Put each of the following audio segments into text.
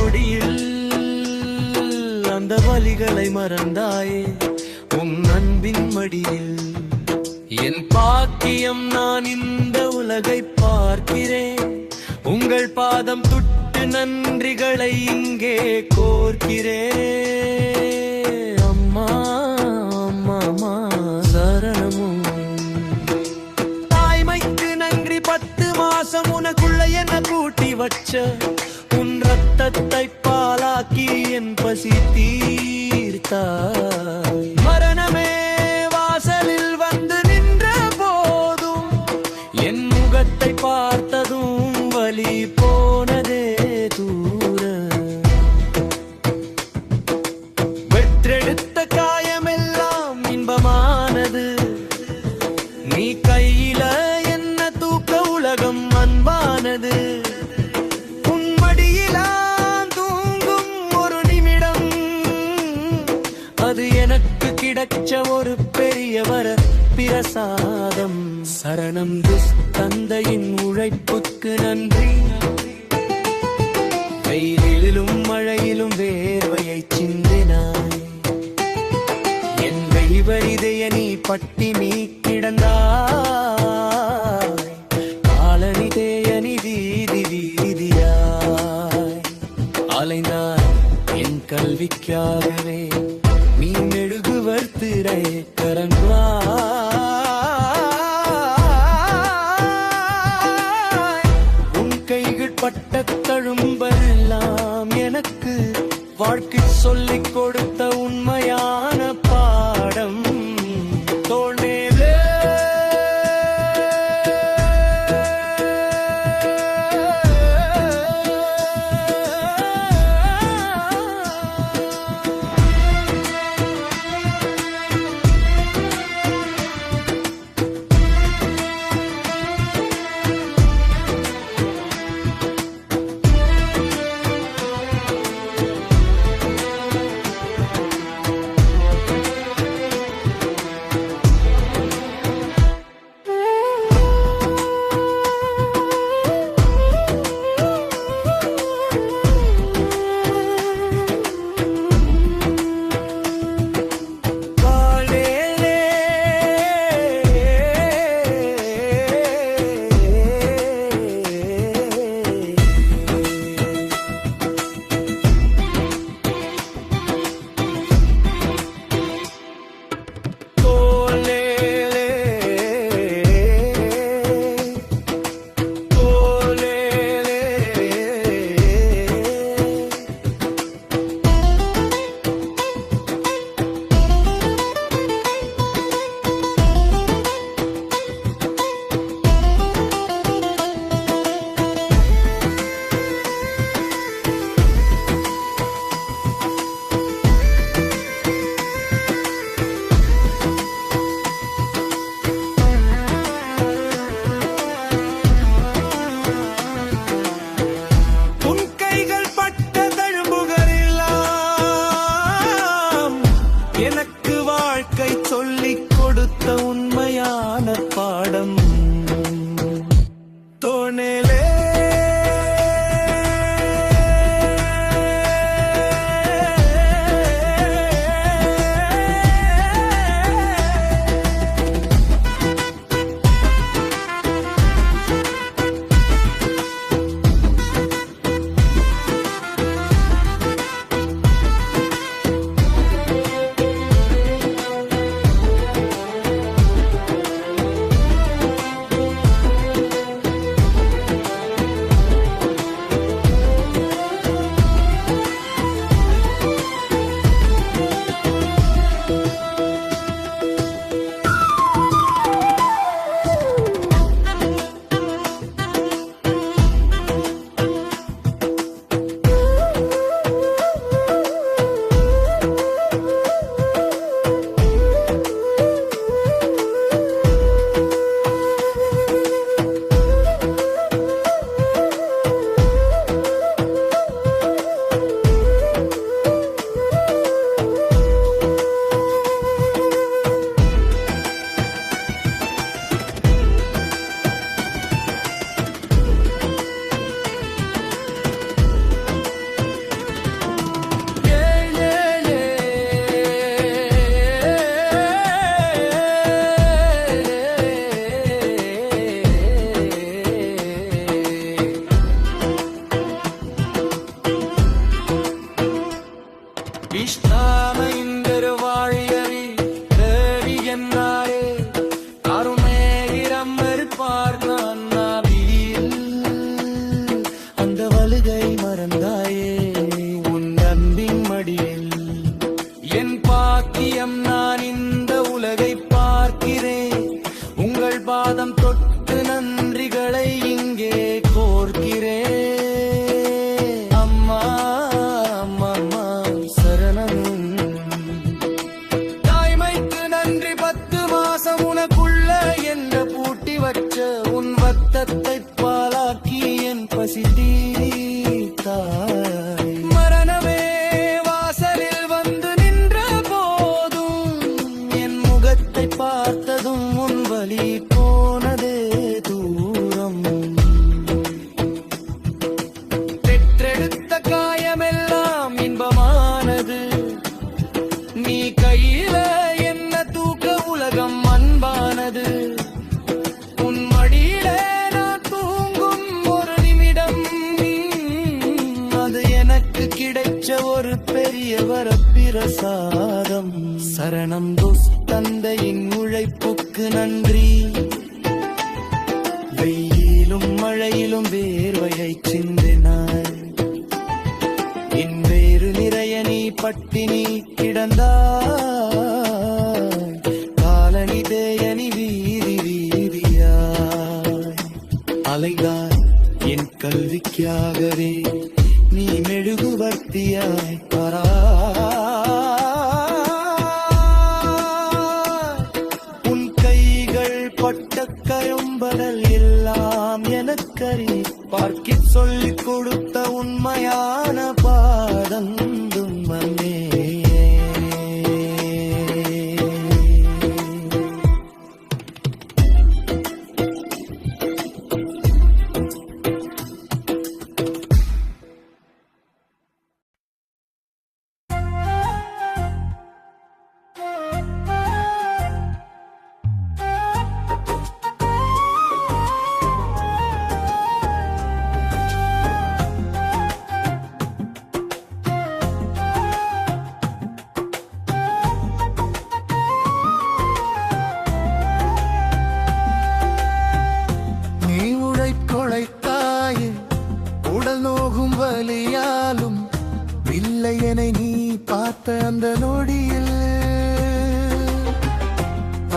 நொடியில் அந்த வலிகளை மறந்தாயே உன் அன்பின் மடியில். என் பாக்கியம் நான் இந்த உலகை பார்க்கிறேன், உங்கள் பாதம் தொட்டு நன்றிகளை இங்கே கோர்க்கிறேன். அம்மா அம்மா சரணமும். தாய்மைக்கு நன்றி, 10 மாசம் உனக்குள்ள என்ன கூட்டி வச்ச, உன் ரத்தத்தை பாலாக்கி என் பசி தீர்த்தாய். மரணமே வாசலில் வந்து நின்ற போதும், என் முகத்தை பார்த்ததும் வலி போனதே தூர. வெற்றெடுத்த காயமெல்லாம் இன்பமானது, நீ கையில என்ன தூக்க உலகம் அன்பானது. அது எனக்கு கிடைச்ச ஒரு பெரியவர பிரசாதம். சரணம் தந்தையின் உழைப்புக்கு நன்றி. வெயிலிலும் மழையிலும் வேர்வையை சிந்தினாய், என் வெய்வரிதைய நீ பட்டினி கிடந்தாய். காலனி தேயனி வீதி வீதியாய் அலைந்தாய் என் கல்விக்காகவே. நீ மெழுகுவர்த்திரை கரங்காய், உன் கைகள் பட்ட தழும்பெல்லாம் எனக்கு வாழ்க்கை சொல்லிக் கொடுத்த உண்மையான பாடம். தோழேவே ഇഷ്ടാമ ഇന്തൊരു വാഴിയറി ദേവി എന്നാരേ അരുമേകിരം വെറുപ്പാർ നാവിയിൽ அந்த வலுகை மறந்தாயே உன் அன்பின் மடியில் என் பாக்கியம் நான் இந்த உலகை பார்க்கிறேன் உங்கள் பாதம் தொட்டு நன்றிகளை இங்கே கோர்க்கிறேன் அம்மா அம்மா சரணம் தாய்மைக்கு நன்றி 10 மாசம் உனக்குள்ள என்ற பூட்டி வச்ச உன் வத்தத்தை பாலாக்கி என் பசி தீர்த்தாய் மரணமே வாசலில் வந்து நின்ற போதும் என் முகத்தை பார்த்ததும் உன் வலி போனதே தூரம் பெற்றெடுத்த காயமெல்லாம் இன்பமானது நீ கையில என்ன தூக்க உலகம் அன்பானது உன் மடியில நான் தூங்கும் ஒரு நிமிடம் அது எனக்கு கிடைச்ச ஒரு பெரிய வரப்பிரசாதம் சரணம் தோஸ் தந்தையின் உழைப்புக்கு நன்றி வெயிலும் மழையிலும் வேர்வையை சிந்தினாய் என் வேறு நிறைய நீ பட்டினி கிடந்தாய் காலனி தேயனி வீதி வீதியாய் அலைந்தாய் என் கல்விக்காகவே நீ மெழுகுவர்த்தியாய் உன் கைகள் பட்ட கயம்படல் எல்லாம் எனக்கறி பார்க்கிச் சொல்லிக் கொடுத்த உண்மையான பாதந்தும் மன்னே வலியாலும் வில்லையனை நீ பார்த்த அந்த நொடியில்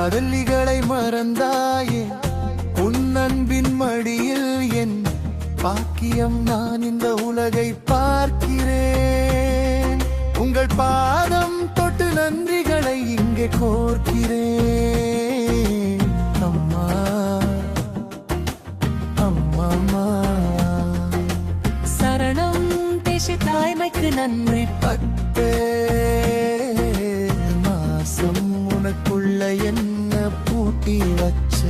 அதல்லிகளை மறந்தாயே உன் அன்பின் மடியில் என் பாக்கியம் நான் இந்த உலகை பார்க்கிறேன் உங்கள் பாதம் தொட்டு நன்றிகளை இங்கே கோர்க்கிறேன் அம்மா அம்மா சரணம் தேசி தாய்மைக்கு நன்றி 10 மாசம் உனக்குள்ள என்ன பூட்டி வச்ச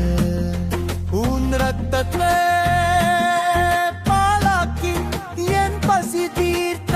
உன் ரத்தத்தை பாலாக்கி என் பசி தீர்த்தாய்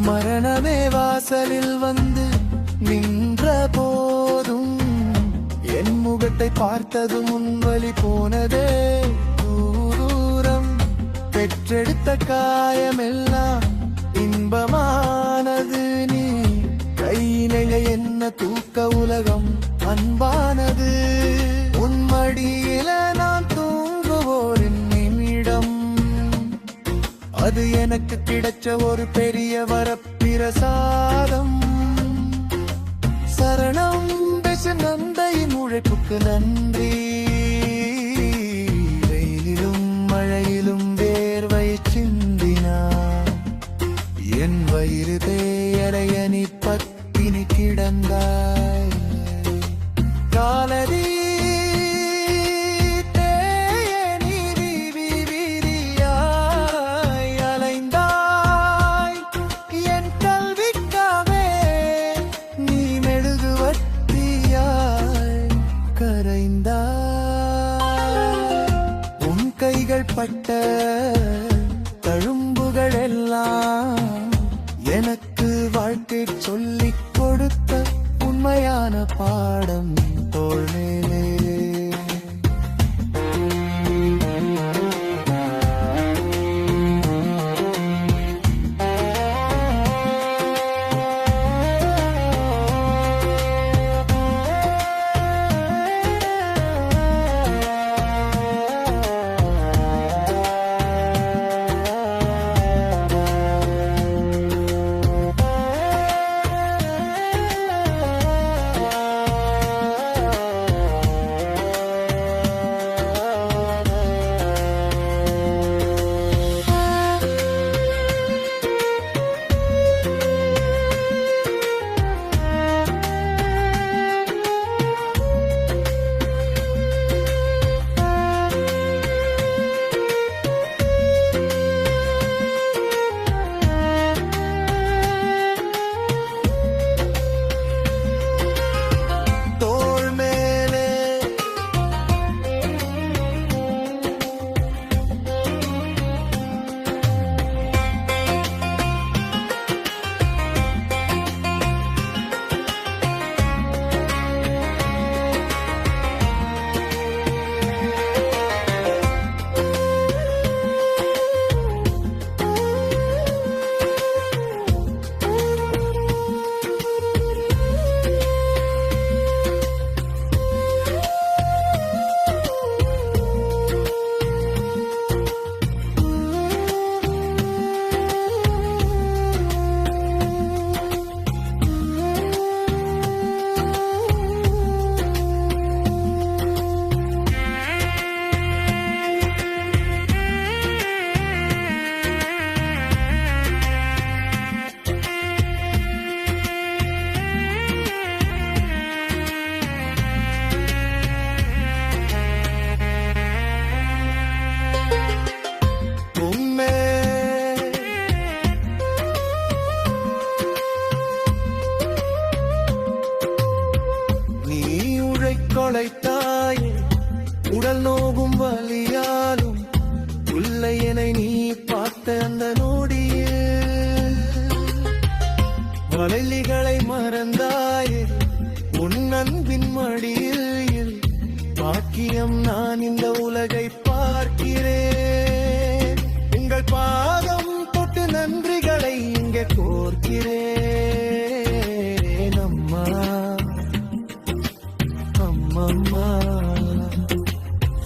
மரணமே வாசலில் வந்து நின்ற போதும் என் முகத்தை பார்த்ததும் உன் வலி போனதே தூரம் பெற்றெடுத்த காயமெல்லாம் இன்பமானது நீ கையிலே என்ன தூக்க உலகம் அன்பானது உன் மடியில நான் தூங்குவோரின் நிமிடம் அது எனக்கு கிடைச்ச ஒரு பெரிய வரப்பிரசாதம் சரணம் பேச நந்தையின் உழைப்புக்கு நன்றி வெயிலிலும் மழையிலும் வேர்வை சிந்தினார் என் வயிறு தேயறைய நீ பத்தினி கிடந்தாய் காலடி ஏற்பட்ட தழும்புகள் எல்லாம் எனக்கு வாழ்க்கை சொல்லிக் கொடுத்த உண்மையான பாடம் தோள் மேலே. கொலைத்தாயே உடல் நோகும் வலியாலும் உள்ளே என்னை நீ பார்த்த அந்த நொடியில் வளைலிகளை மறந்தாயே உன் அன்பின் மடியில் பாக்கியம் நான் இந்த உலகை பார்க்கிறேன். உங்கள் பாதம் தொட்டு நன்றிகளை இங்கே கோர்க்கிறேன். அம்மா அம்மா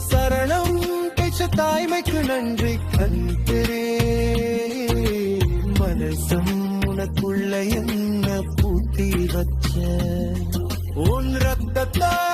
சரணம் பேச தாய்மைக்கு நன்றி கண்கிறேன். மனசம் உனக்குள்ள என்ன பூத்தி வச்ச உன் ரத்தத்தால்